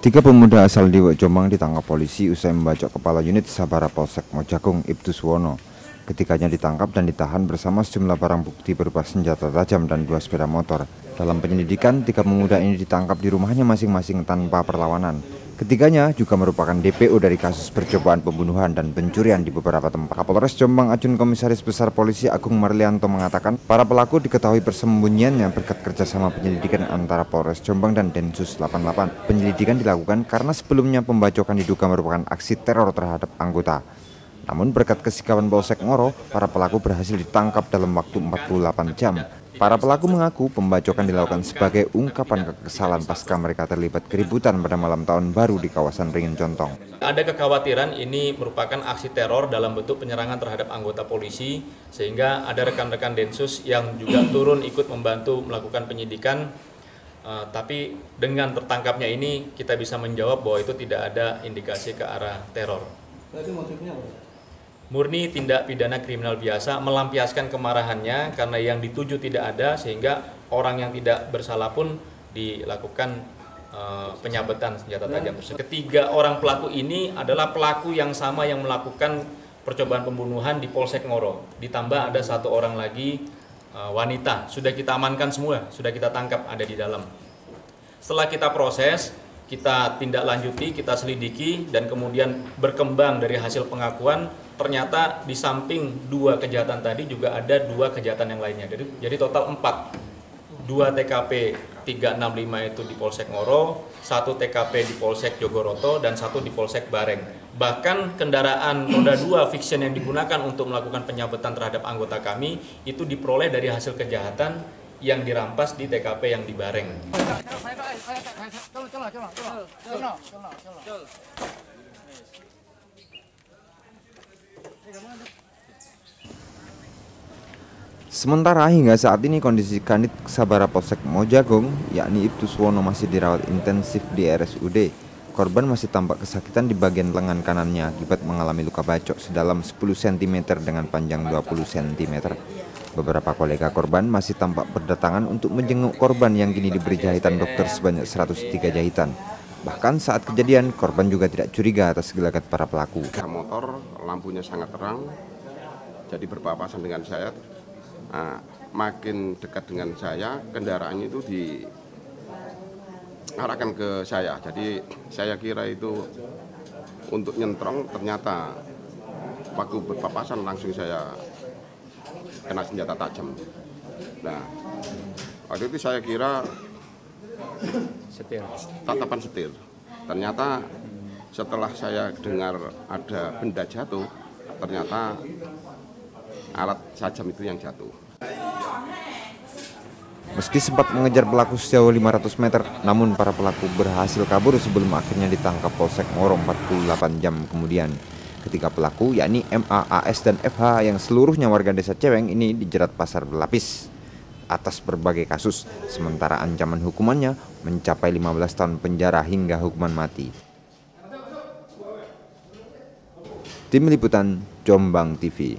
Tiga pemuda asal Diwek Jombang ditangkap polisi usai membacok kepala unit Sabara Polsek Mojagung, Ibtu Suwono. Ketiganya ditangkap dan ditahan bersama sejumlah barang bukti berupa senjata tajam dan 2 sepeda motor. Dalam penyelidikan, tiga pemuda ini ditangkap di rumahnya masing-masing tanpa perlawanan. Ketiganya juga merupakan DPO dari kasus percobaan pembunuhan dan pencurian di beberapa tempat. Kapolres Jombang Ajun Komisaris Besar Polisi Agung Marlianto mengatakan para pelaku diketahui persembunyiannya berkat kerjasama penyelidikan antara Polres Jombang dan Densus 88. Penyelidikan dilakukan karena sebelumnya pembacokan diduga merupakan aksi teror terhadap anggota. Namun berkat kesikapan Polsek Ngoro, para pelaku berhasil ditangkap dalam waktu 48 jam. Para pelaku mengaku pembacokan dilakukan sebagai ungkapan kekesalan pasca mereka terlibat keributan pada malam tahun baru di kawasan Ringin Contong. Ada kekhawatiran ini merupakan aksi teror dalam bentuk penyerangan terhadap anggota polisi, sehingga ada rekan-rekan Densus yang juga turun ikut membantu melakukan penyidikan. Tapi dengan tertangkapnya ini kita bisa menjawab bahwa itu tidak ada indikasi ke arah teror. Berarti motifnya apa? Murni tindak pidana kriminal biasa, melampiaskan kemarahannya karena yang dituju tidak ada, sehingga orang yang tidak bersalah pun dilakukan penyabetan senjata tajam tersebut. Ketiga orang pelaku ini adalah pelaku yang sama yang melakukan percobaan pembunuhan di Polsek Ngoro. Ditambah ada satu orang lagi wanita, sudah kita amankan semua, sudah kita tangkap, ada di dalam. Setelah kita proses, kita tindak lanjuti, kita selidiki, dan kemudian berkembang dari hasil pengakuan, ternyata di samping 2 kejahatan tadi juga ada 2 kejahatan yang lainnya. Jadi total 4. 2 TKP 365 itu di Polsek Ngoro, 1 TKP di Polsek Jogoroto, dan 1 di Polsek Bareng. Bahkan kendaraan roda 2 fiction yang digunakan untuk melakukan penyabetan terhadap anggota kami itu diperoleh dari hasil kejahatan yang dirampas di TKP yang di Bareng. Sementara hingga saat ini kondisi Kanit Sabara Polsek Mojagung, yakni Ibtu Suwono, masih dirawat intensif di RSUD. Korban masih tampak kesakitan di bagian lengan kanannya akibat mengalami luka bacok sedalam 10 cm dengan panjang 20 cm. Beberapa kolega korban masih tampak berdatangan untuk menjenguk korban yang kini diberi jahitan dokter sebanyak 103 jahitan. Bahkan saat kejadian, korban juga tidak curiga atas gelagat para pelaku. Motor lampunya sangat terang, jadi berpapasan dengan saya. Makin dekat dengan saya, kendaraannya itu diarahkan ke saya. Jadi saya kira itu untuk nyentrong, ternyata waktu berpapasan langsung saya kena senjata tajam. Nah, waktu itu saya kira tatapan setir. Ternyata setelah saya dengar ada benda jatuh, ternyata alat sajam itu yang jatuh. Meski sempat mengejar pelaku sejauh 500 meter, namun para pelaku berhasil kabur sebelum akhirnya ditangkap Polsek Ngoro 48 jam kemudian. Ketiga pelaku, yakni MA, AS, dan FH yang seluruhnya warga desa Ceweng ini dijerat pasar berlapis atas berbagai kasus, sementara ancaman hukumannya mencapai 15 tahun penjara hingga hukuman mati. Tim Liputan Jombang TV.